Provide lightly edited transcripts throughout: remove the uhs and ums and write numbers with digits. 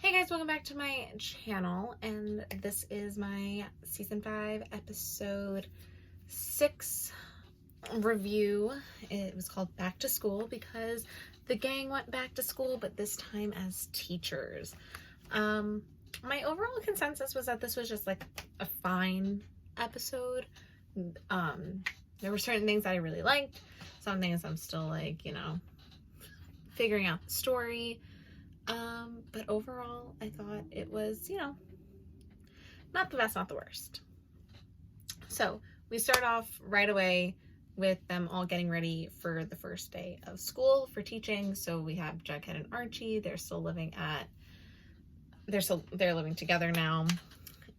Hey guys, welcome back to my channel, and this is my season 5 episode 6 review. It was called Back to School because the gang went back to school, but this time as teachers. My overall consensus was that this was just like a fine episode. There were certain things that I really liked, some things I'm still like, figuring out the story. But overall, I thought it was, not the best, not the worst. So we start off right away with them all getting ready for the first day of school for teaching. So we have Jughead and Archie. They're living together now.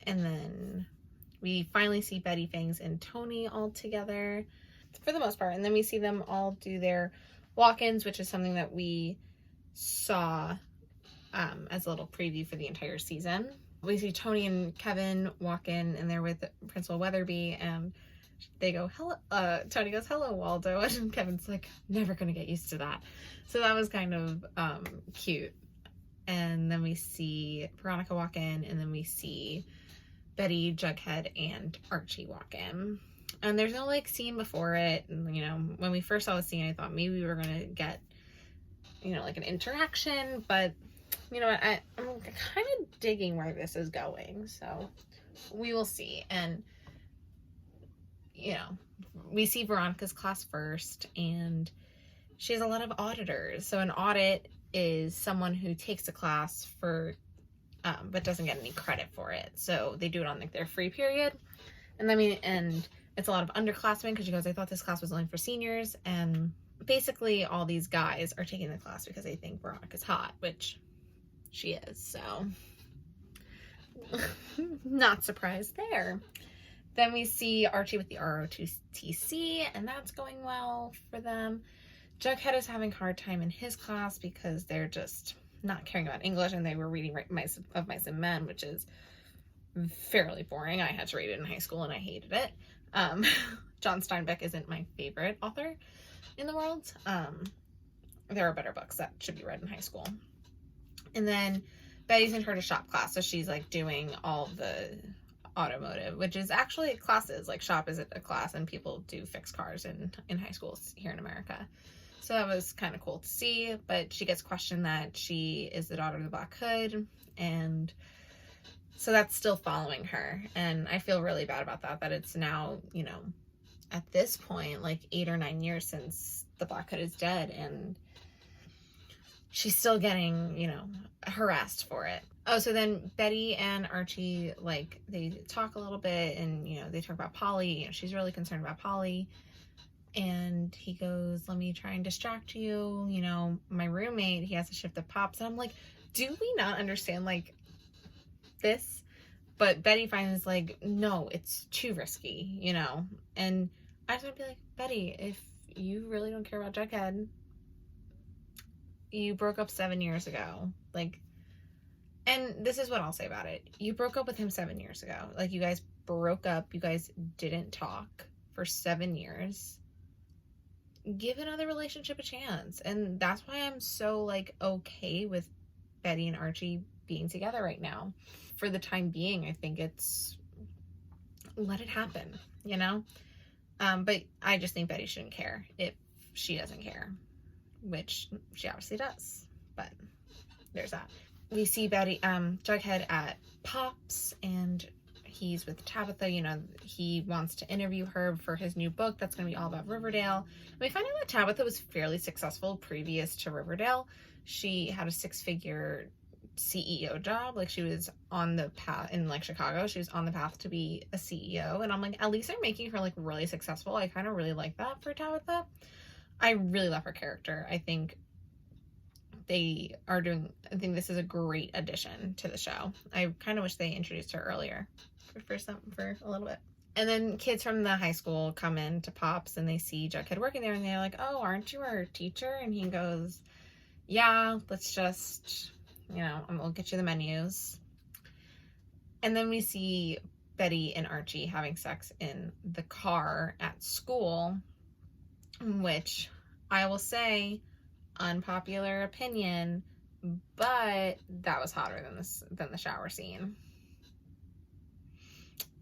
And then we finally see Betty, Fangs, and Tony all together for the most part. And then we see them all do their walk-ins, which is something that we saw as a little preview for the entire season. We see Tony and Kevin walk in, and they're with Principal Weatherby, and they go, hello. Tony goes, hello, Waldo, and Kevin's like, never gonna get used to that. So that was kind of cute. And then we see Veronica walk in, and then we see Betty, Jughead, and Archie walk in. And there's no scene before it. And when we first saw the scene, I thought maybe we were gonna get an interaction, but you know what, I'm kind of digging where this is going, so we will see. And we see Veronica's class first, and she has a lot of auditors. So an audit is someone who takes a class for but doesn't get any credit for it, so they do it on their free period. And and it's a lot of underclassmen, because she goes, I thought this class was only for seniors. And basically all these guys are taking the class because they think Veronica's hot, which she is, so not surprised there. Then we see Archie with the ROTC, and that's going well for them. Jughead is having a hard time in his class because they're just not caring about English, and they were reading Mice and Men, which is fairly boring. I had to read it in high school and I hated it. John Steinbeck isn't my favorite author in the world. There are better books that should be read in high school. And then Betty's in her shop class, so she's doing all the automotive, which is actually classes. Shop is a class, and people do fix cars in high schools here in America. So that was kind of cool to see. But she gets questioned that she is the daughter of the Black Hood, and so that's still following her. And I feel really bad about that it's now, at this point, 8 or 9 years since the Black Hood is dead, and she's still getting, harassed for it. Oh, so then Betty and Archie, they talk a little bit, and, they talk about Polly. She's really concerned about Polly. And he goes, let me try and distract you. My roommate, he has a shift that pops. And I'm like, do we not understand, this? But Betty finds, no, it's too risky, And I just want to be like, Betty, if you really don't care about Jughead, you broke up 7 years ago. And this is what I'll say about it. You broke up with him 7 years ago. You guys broke up. You guys didn't talk for 7 years. Give another relationship a chance. And that's why I'm so, okay with Betty and Archie being together right now. For the time being, I think it's let it happen, But I just think Betty shouldn't care if she doesn't care, which she obviously does. But there's that. We see Jughead at Pops, and he's with Tabitha. He wants to interview her for his new book that's going to be all about Riverdale. And we find out that Tabitha was fairly successful previous to Riverdale. She had a 6-figure CEO job. She was on the path in Chicago. She was on the path to be a CEO, and I'm like, at least they're making her really successful. I kind of really like that for Tabitha. I really love her character. I think this is a great addition to the show. I kind of wish they introduced her earlier for a little bit. And then kids from the high school come in to Pops, and they see Jughead working there, and they're like, oh, aren't you our teacher? And he goes, yeah, let's just, we'll get you the menus. And then we see Betty and Archie having sex in the car at school, which I will say, unpopular opinion, but that was hotter than the shower scene.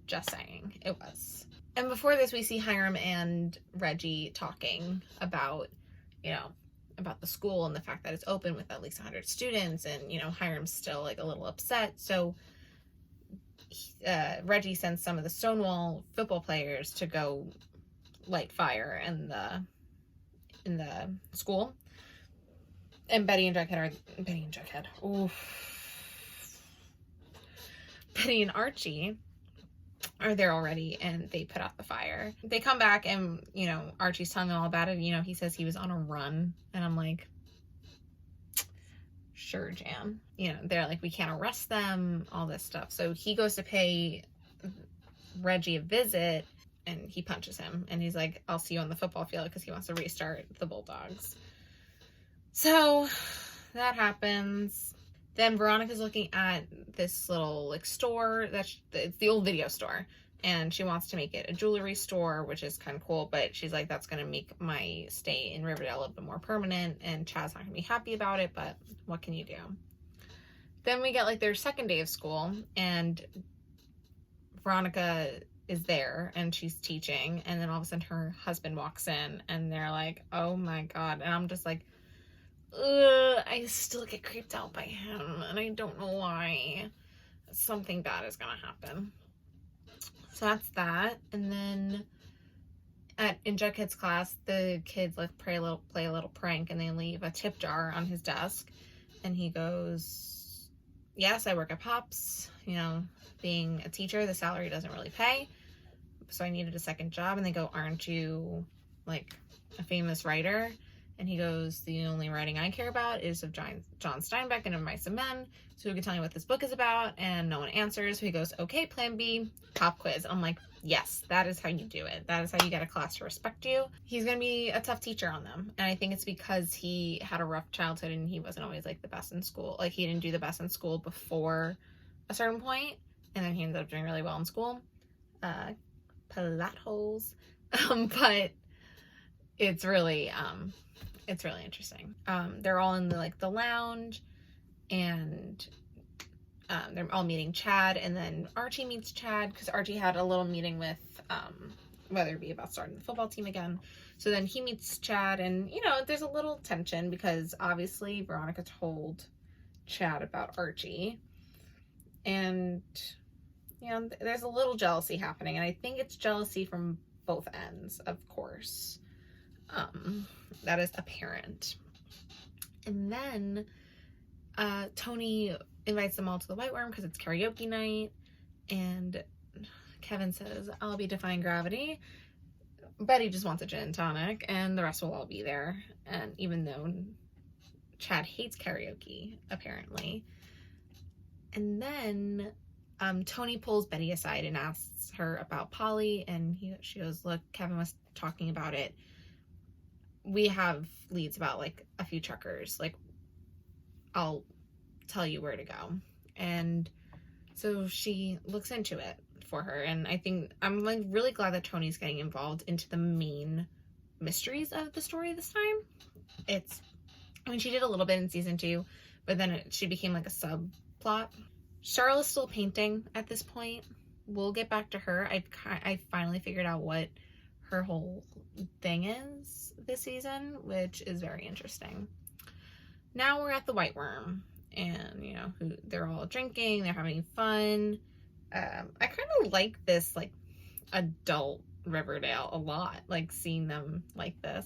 Just saying, it was. And before this, we see Hiram and Reggie talking about, about the school and the fact that it's open with at least 100 students, and, Hiram's still, like, a little upset. So Reggie sends some of the Stonewall football players to go light fire in the school. And Betty and Archie are there already, and they put out the fire. They come back, and, Archie's telling them all about it. He says he was on a run, and I'm like, sure, Jan. They're like, we can't arrest them, all this stuff. So he goes to pay Reggie a visit, and he punches him, and he's like, I'll see you on the football field, because he wants to restart the Bulldogs. So that happens. Then Veronica's looking at this little, like, store it's the old video store, and she wants to make it a jewelry store, which is kind of cool, but she's like, that's going to make my stay in Riverdale a little bit more permanent, and Chad's not going to be happy about it, but what can you do? Then we get, like, their second day of school, and Veronica is there, and she's teaching, and then all of a sudden her husband walks in, and they're like, oh my god, and I'm just like, I still get creeped out by him, and I don't know why. Something bad is gonna happen. So that's that. And then in Jughead's class, the kids like play a little prank, and they leave a tip jar on his desk, and he goes, yes, I work at Pops. Being a teacher, the salary doesn't really pay, so I needed a second job. And they go, aren't you like a famous writer? And he goes, the only writing I care about is of John Steinbeck and of Mice and Men. So who can tell me what this book is about? And no one answers. So he goes, okay, plan B, pop quiz. I'm like, yes, that is how you do it. That is how you get a class to respect you. He's going to be a tough teacher on them. And I think it's because he had a rough childhood, and he wasn't always like the best in school. Like, he didn't do the best in school before a certain point, and then he ended up doing really well in school. Plot holes. But it's really interesting. They're all in the lounge, and they're all meeting Chad, and then Archie meets Chad, because Archie had a little meeting with whether it be about starting the football team again. So then he meets Chad, and there's a little tension, because obviously Veronica told Chad about Archie, and there's a little jealousy happening, and I think it's jealousy from both ends, of course. That is apparent. And then Tony invites them all to the White Worm because it's karaoke night, and Kevin says, I'll be defying gravity. Betty just wants a gin and tonic, and the rest will all be there. And even though Chad hates karaoke, apparently. And then Tony pulls Betty aside and asks her about Polly, and she goes, look, Kevin was talking about it. We have leads about, like, a few truckers. Like, I'll tell you where to go. And so she looks into it for her. And I think I'm, like, really glad that Tony's getting involved into the main mysteries of the story this time. She did a little bit in season 2, but then she became, like, a subplot. Charlotte's still painting at this point. We'll get back to her. I finally figured out what her whole thing is this season, which is very interesting. Now we're at the White Worm, and they're all drinking, they're having fun. I kind of like this, like, adult Riverdale a lot, like seeing them like this.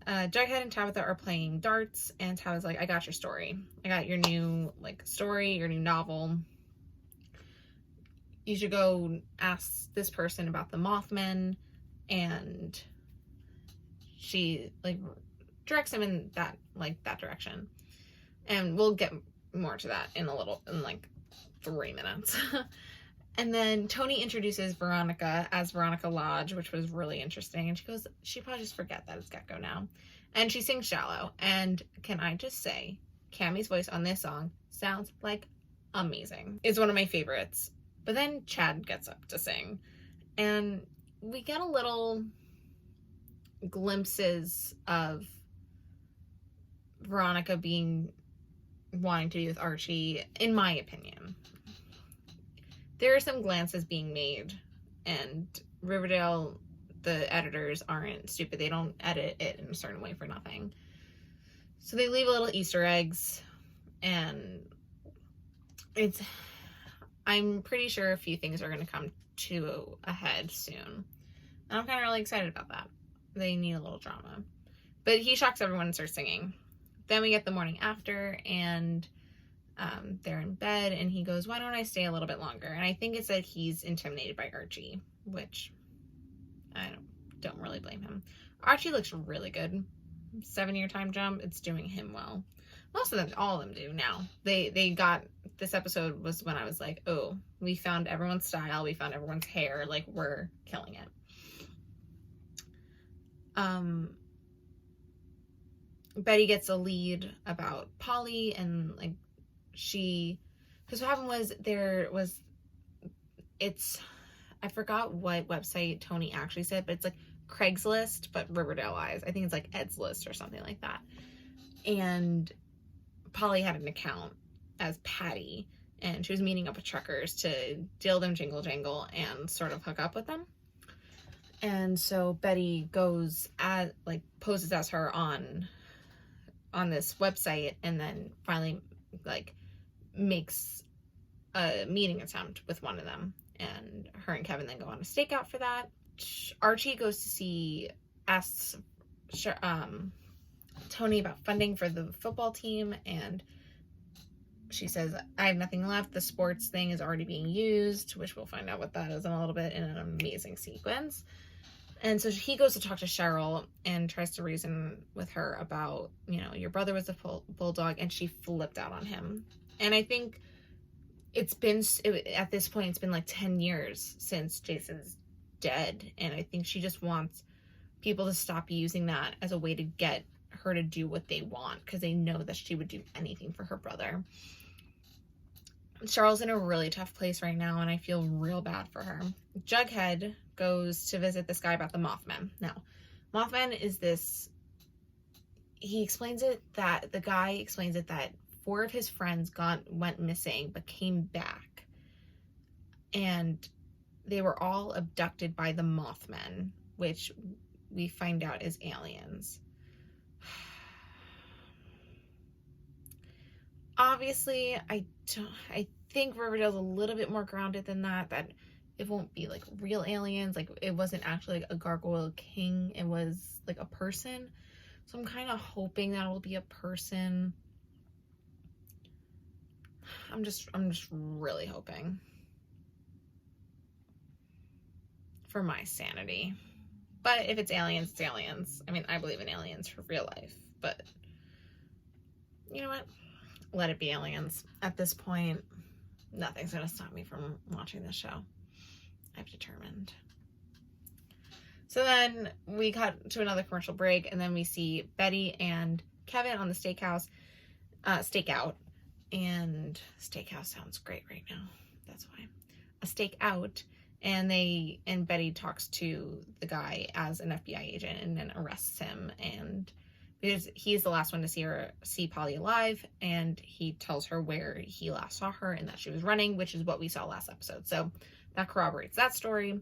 Jughead and Tabitha are playing darts, and Tabitha's like, I got your story. I got your new, like, story, your new novel. You should go ask this person about the Mothmen. And she, like, directs him in that direction. And we'll get more to that in like 3 minutes. And then Tony introduces Veronica as Veronica Lodge, which was really interesting. And she goes, she probably just forget that it's Gecko now. And she sings Shallow. And can I just say, Cammie's voice on this song sounds like amazing. It's one of my favorites. But then Chad gets up to sing. And we get a little glimpses of Veronica being wanting to be with Archie, in my opinion. There are some glances being made, and Riverdale, the editors aren't stupid. They don't edit it in a certain way for nothing. So they leave little Easter eggs, and I'm pretty sure a few things are going to come to a head soon. And I'm kind of really excited about that. They need a little drama. But he shocks everyone and starts singing. Then we get the morning after, and they're in bed, and he goes, why don't I stay a little bit longer? And I think it's that he's intimidated by Archie, which I don't really blame him. Archie looks really good. 7-year time jump, it's doing him well. Most of them, all of them do now. They got, this episode was when I was like, oh, we found everyone's style, we found everyone's hair, like, we're killing it. Betty gets a lead about Polly, and like because what happened was I forgot what website Tony actually said, but it's like Craigslist, but Riverdale-wise. I think it's like Ed's List or something like that. And Polly had an account as Patty, and she was meeting up with truckers to deal them jingle jangle and sort of hook up with them. And so Betty poses as her on this website, and then finally like makes a meeting attempt with one of them, and her and Kevin then go on a stakeout for that. Archie goes to asks Tony about funding for the football team, and she says, I have nothing left. The sports thing is already being used, which we'll find out what that is in a little bit in an amazing sequence. And so he goes to talk to Cheryl and tries to reason with her about, your brother was a bulldog, and she flipped out on him. And I think at this point, it's been like 10 years since Jason's dead. And I think she just wants people to stop using that as a way to get her to do what they want, because they know that she would do anything for her brother. Cheryl's in a really tough place right now, and I feel real bad for her. Jughead goes to visit this guy about the Mothman. Now, Mothman is this... the guy explains it that 4 of his friends went missing, but came back. And they were all abducted by the Mothman, which we find out is aliens. Obviously, I think Riverdale's a little bit more grounded than that it won't be like real aliens. Like, it wasn't actually like a gargoyle king, it was like a person. So I'm kind of hoping that will be a person. I'm just really hoping for my sanity. But if it's aliens, it's aliens. I mean, I believe in aliens for real life, but you know what? Let it be aliens. At this point, nothing's going to stop me from watching this show. I've determined. So then we cut to another commercial break, and then we see Betty and Kevin on the stakeout. And steakhouse sounds great right now. That's why. A stakeout. And Betty talks to the guy as an FBI agent and then arrests him, and because he's the last one to see Polly alive, and he tells her where he last saw her and that she was running, which is what we saw last episode. So that corroborates that story.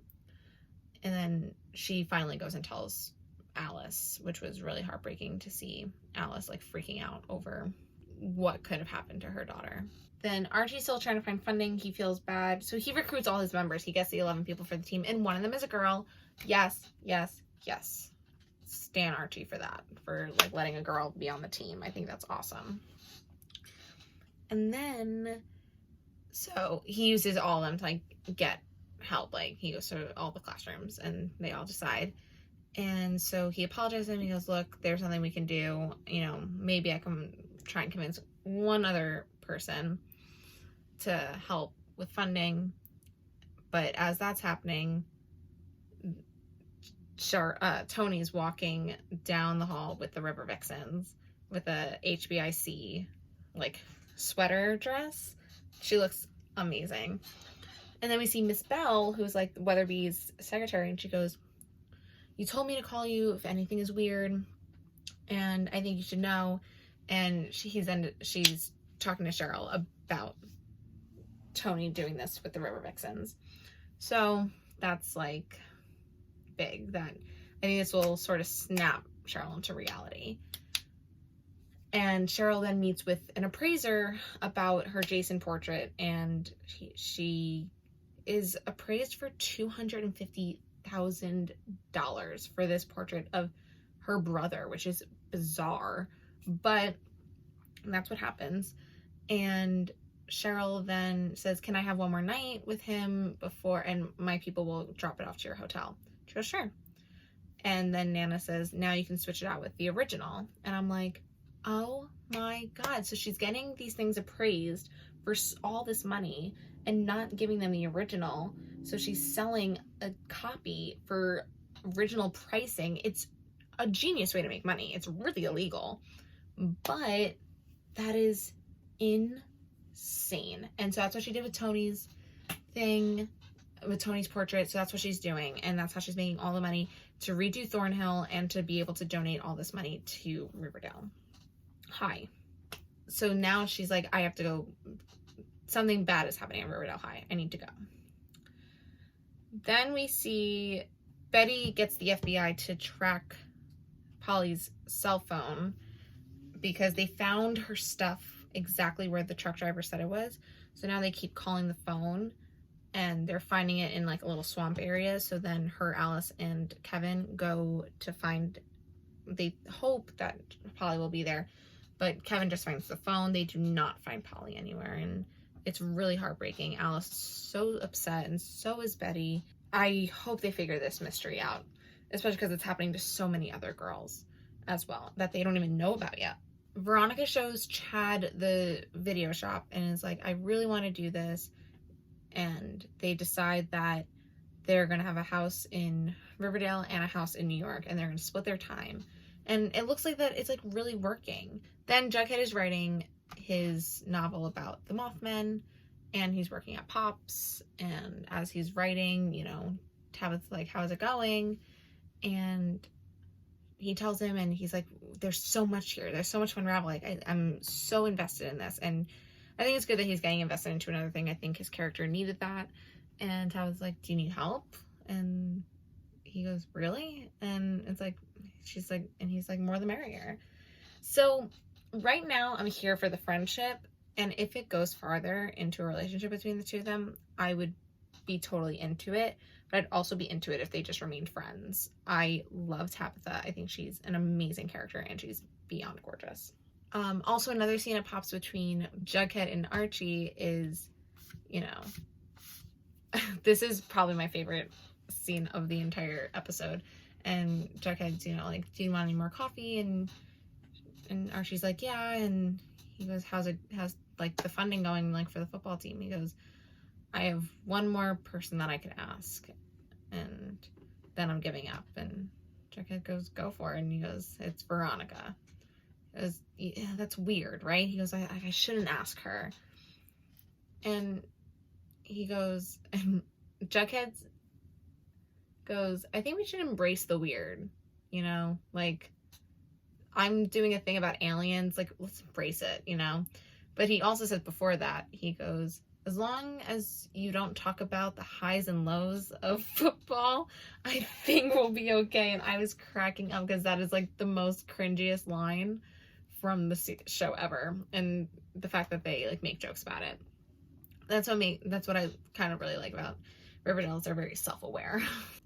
And then she finally goes and tells Alice, which was really heartbreaking to see Alice like freaking out over what could have happened to her daughter. Then Archie's still trying to find funding. He feels bad. So he recruits all his members. He gets the 11 people for the team, and one of them is a girl. Yes, yes, yes. Stan Archie for that, for like letting a girl be on the team. I think that's awesome. And then, so he uses all of them to like get help. Like, he goes to all the classrooms and they all decide. And so he apologizes and he goes, look, there's something we can do. Maybe I can try and convince one other person to help with funding. But as that's happening, Tony's walking down the hall with the River Vixens with a HBIC like sweater dress. She looks amazing. And then we see Miss Bell, who's like Weatherby's secretary, and she goes, you told me to call you if anything is weird, and I think you should know. And she's talking to Cheryl about Tony doing this with the River Vixens. So that's like big. That I think this will sort of snap Cheryl into reality. And Cheryl then meets with an appraiser about her Jason portrait, and she is appraised for $250,000 for this portrait of her brother, which is bizarre, but that's what happens. And Cheryl then says, can I have one more night with him before, and my people will drop it off to your hotel? She goes, sure. And then Nana says, now you can switch it out with the original. And I'm like, oh my God. So she's getting these things appraised for all this money and not giving them the original. So she's selling a copy for original pricing. It's a genius way to make money. It's really illegal, but that is insane. And so that's what she did with Tony's thing, with Tony's portrait. So that's what she's doing. And that's how she's making all the money to redo Thornhill and to be able to donate all this money to Riverdale High. So now she's like, I have to go. Something bad is happening at Riverdale High. I need to go. Then we see Betty gets the FBI to track Polly's cell phone because they found her stuff exactly where the truck driver said it was. So now they keep calling the phone and they're finding it in like a little swamp area. So then her, Alice, and Kevin go to find, they hope that Polly will be there, but Kevin just finds the phone. They do not find Polly anywhere, and it's really heartbreaking. Alice is so upset, and so is Betty. I hope they figure this mystery out, especially because it's happening to so many other girls as well that they don't even know about yet. Veronica shows Chad the video shop and is like, I really want to do this. And they decide that they're going to have a house in Riverdale and a house in New York, and they're going to split their time. And it looks like that it's like really working. Then Jughead is writing his novel about the Mothmen, and he's working at Pops. And as he's writing, you know, Tabitha's like, how's it going? And he tells him, and he's like, there's so much here. There's so much to unravel. Like, I'm so invested in this. And I think it's good that he's getting invested into another thing. I think his character needed that. And I was like, do you need help? And he goes, really? And it's like, she's like, and he's like, more the merrier. So right now I'm here for the friendship. And if it goes farther into a relationship between the two of them, I would be totally into it. But I'd also be into it if they just remained friends. I love Tabitha. I think she's an amazing character, and she's beyond gorgeous. Also, another scene that pops between Jughead and Archie is, you know, this is probably my favorite scene of the entire episode. And Jughead's, you know, like, do you want any more coffee? And Archie's like, yeah. And he goes, how's like the funding going, like, for the football team? He goes, I have one more person that I could ask, and then I'm giving up. And Jughead goes, go for it. And he goes, it's Veronica. Yeah, that's weird, right? He goes, I shouldn't ask her. And he goes, and Jughead goes, I think we should embrace the weird, you know? Like, I'm doing a thing about aliens, like, let's embrace it, you know? But he also says before that, he goes, as long as you don't talk about the highs and lows of football, I think we'll be okay. And I was cracking up because that is like the most cringiest line from the show ever. And the fact that they like make jokes about it. That's what I kind of really like about Riverdale, is they're very self-aware.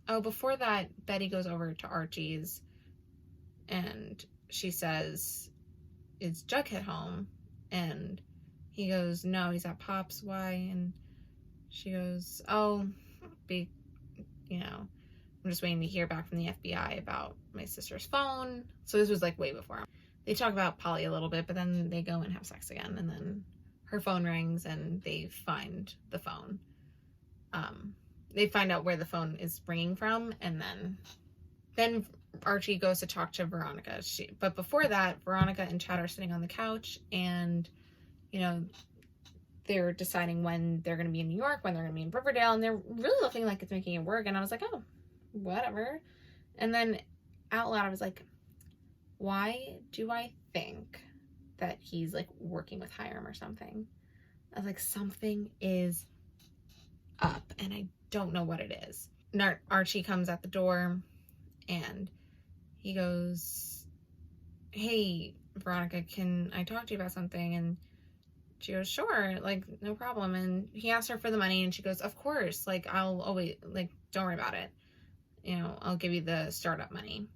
Oh, before that, Betty goes over to Archie's and she says, is Jughead home? And he goes, no, he's at Pops. Why? And she goes, oh, you know, I'm just waiting to hear back from the FBI about my sister's phone. So this was like way before. They talk about Polly a little bit, but then they go and have sex again. And then her phone rings and they find the phone. They find out where the phone is ringing from. And then Archie goes to talk to Veronica. But before that, Veronica and Chad are sitting on the couch, and you know, they're deciding when they're going to be in New York, when they're going to be in Riverdale, and they're really looking like it's making it work. And I was like, oh, whatever. And then out loud, I was like, why do I think that he's like working with Hiram or something. I was like, something is up and I don't know what it is. Archie comes at the door and he goes, hey, Veronica, can I talk to you about something? And she goes, sure, like, no problem. And he asks her for the money and she goes, of course, like, I'll always, like, don't worry about it. You know, I'll give you the startup money.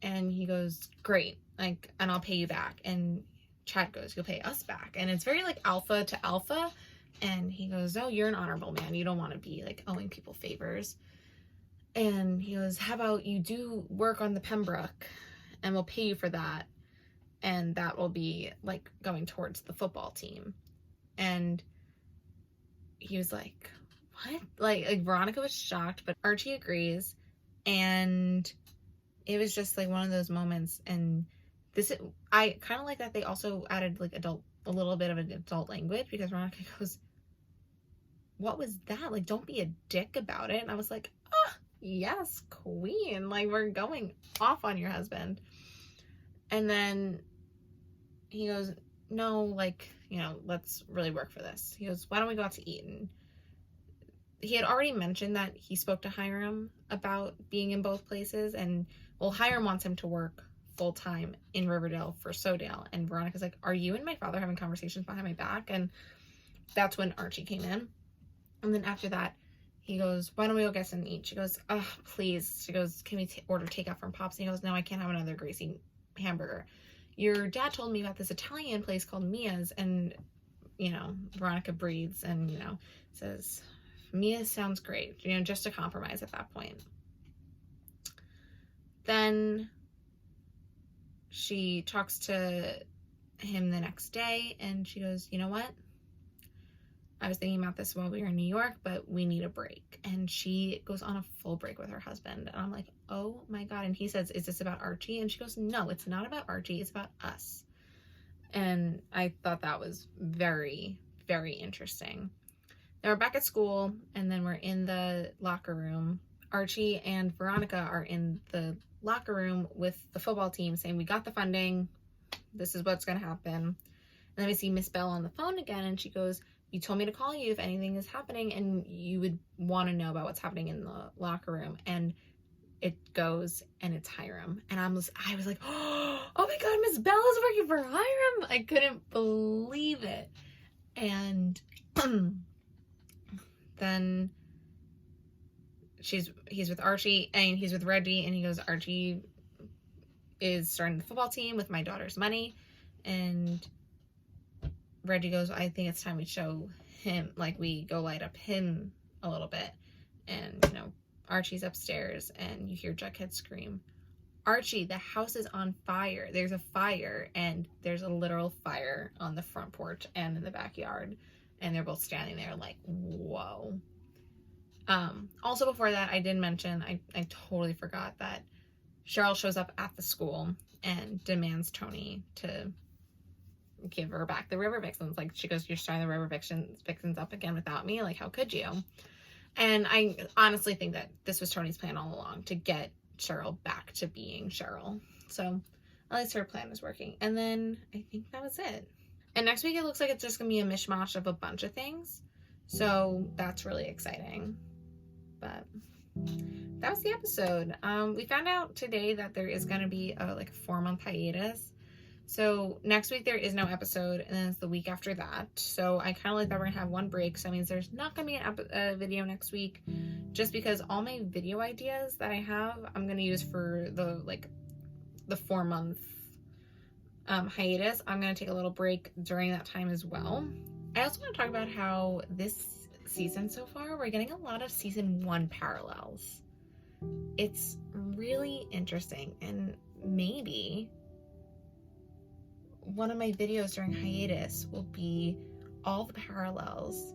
And he goes, great, like, and I'll pay you back. And Chad goes, you'll pay us back. And it's very like alpha to alpha. And he goes, oh, you're an honorable man. You don't want to be like owing people favors. And he goes, how about you do work on the Pembroke and we'll pay you for that. And that will be like going towards the football team. And he was like, what? Like Veronica was shocked, but Archie agrees. And it was just like one of those moments. And I kind of like that they also added like a little bit of an adult language, because Veronica goes, what was that? Like, don't be a dick about it. And I was like, oh, yes, queen. Like, we're going off on your husband. And then he goes, no, like, you know, let's really work for this. He goes, why don't we go out to eat? And he had already mentioned that he spoke to Hiram about being in both places. And, well, Hiram wants him to work full-time in Riverdale for Sodale. And Veronica's like, are you and my father having conversations behind my back? And that's when Archie came in. And then after that, he goes, why don't we go get something to eat? She goes, oh, please. She goes, can we order takeout from Pops? And he goes, no, I can't have another greasy hamburger. Your dad told me about this Italian place called Mia's. And, you know, Veronica breathes and, you know, says, Mia's sounds great. You know, just a compromise at that point. Then she talks to him the next day and she goes, you know what? I was thinking about this while we were in New York, but we need a break. And she goes on a full break with her husband. And I'm like, oh my God. And he says, is this about Archie? And she goes, no, it's not about Archie. It's about us. And I thought that was very, very interesting. Now we're back at school and then we're in the locker room. Archie and Veronica are in the locker room with the football team saying, we got the funding. This is what's going to happen. And then we see Miss Bell on the phone again. And she goes, you told me to call you if anything is happening and you would want to know about what's happening in the locker room. And it goes and it's Hiram. And I was like, oh my God, Miss Bell is working for Hiram. I couldn't believe it. And then he's with Archie and he's with Reggie and he goes, Archie is starting the football team with my daughter's money. And Reggie goes, I think it's time we show him, like we go light up him a little bit. And, you know, Archie's upstairs and you hear Jughead scream, Archie, the house is on fire. There's a fire and there's a literal fire on the front porch and in the backyard. And they're both standing there like, whoa. Also before that, I did mention, I totally forgot that Cheryl shows up at the school and demands Tony to give her back the River Vixens. Like, she goes, you're starting the River Vixens up again without me? Like, how could you? And I honestly think that this was Tony's plan all along, to get Cheryl back to being Cheryl. So at least her plan was working. And then I think that was it. And next week it looks like it's just gonna be a mishmash of a bunch of things. So that's really exciting. But that was the episode. We found out today that there is gonna be a 4-month hiatus. So next week there is no episode, and then it's the week after that. So I kind of like that we're gonna have one break. So that means there's not gonna be a video next week, just because all my video ideas that I have, I'm gonna use for the 4-month hiatus. I'm gonna take a little break during that time as well. I also want to talk about how this season so far, we're getting a lot of season 1 parallels. It's really interesting, and maybe one of my videos during hiatus will be all the parallels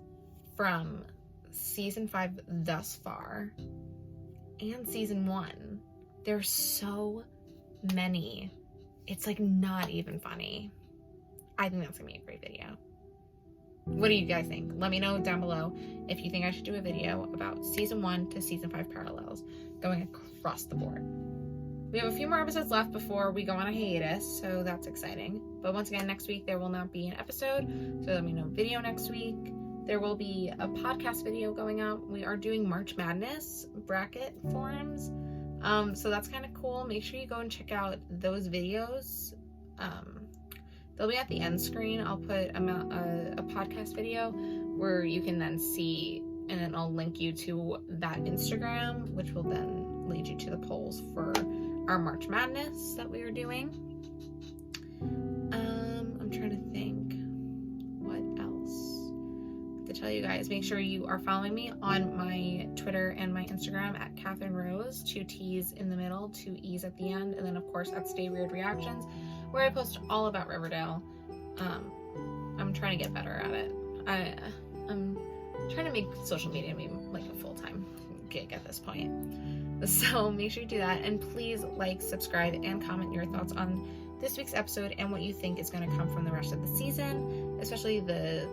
from season 5 thus far and season 1. There's so many. It's not even funny. I think that's gonna be a great video. What do you guys think? Let me know down below if you think I should do a video about season 1 to season 5 parallels going across the board. We have a few more episodes left before we go on a hiatus, so that's exciting. But once again, next week there will not be an episode, so there'll be no video next week. There will be a podcast video going out. We are doing March Madness bracket forums, so that's kind of cool. Make sure you go and check out those videos. They'll be at the end screen. I'll put a podcast video where you can then see, and then I'll link you to that Instagram, which will then lead you to the polls for our March Madness that we are doing. I'm trying to think what else to tell you guys. Make sure you are following me on my Twitter and my Instagram at Catherine Rose, 2 T's in the middle, 2 E's at the end, and then of course at Stay Weird Reactions, where I post all about Riverdale. I'm trying to get better at it. I'm trying to make social media be like a full-time gig at this point. So make sure you do that, and please like, subscribe, and comment your thoughts on this week's episode and what you think is going to come from the rest of the season, especially the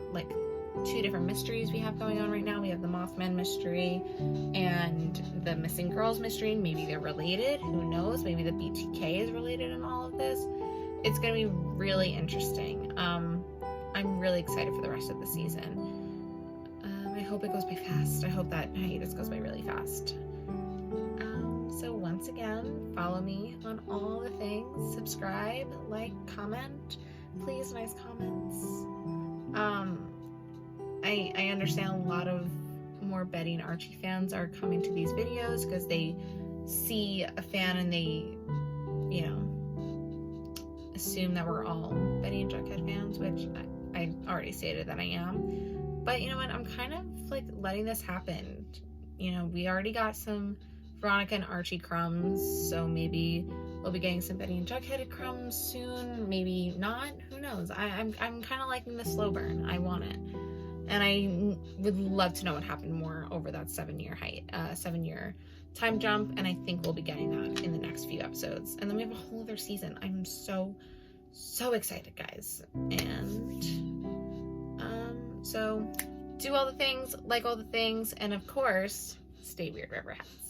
2 different mysteries we have going on right now. We have the Mothman mystery and the missing girls mystery. Maybe they're related, who knows? Maybe the BTK is related in all of this. It's going to be really interesting. I'm really excited for the rest of the season. I hope it goes by fast. I hope that hiatus goes by really fast. So once again, follow me on all the things. Subscribe, like, comment. Please, nice comments. I understand a lot of more Betty and Archie fans are coming to these videos because they see a fan and they, assume that we're all Betty and Jughead fans, which I already stated that I am. But you know what? I'm kind of letting this happen. We already got some Veronica and Archie crumbs, so maybe we'll be getting some Betty and Jughead crumbs soon. Maybe not. Who knows? I'm kind of liking the slow burn. I want it, and I would love to know what happened more over that 7-year time jump. And I think we'll be getting that in the next few episodes. And then we have a whole other season. I'm so excited, guys. And so do all the things, like all the things, and of course, stay weird, Riverheads.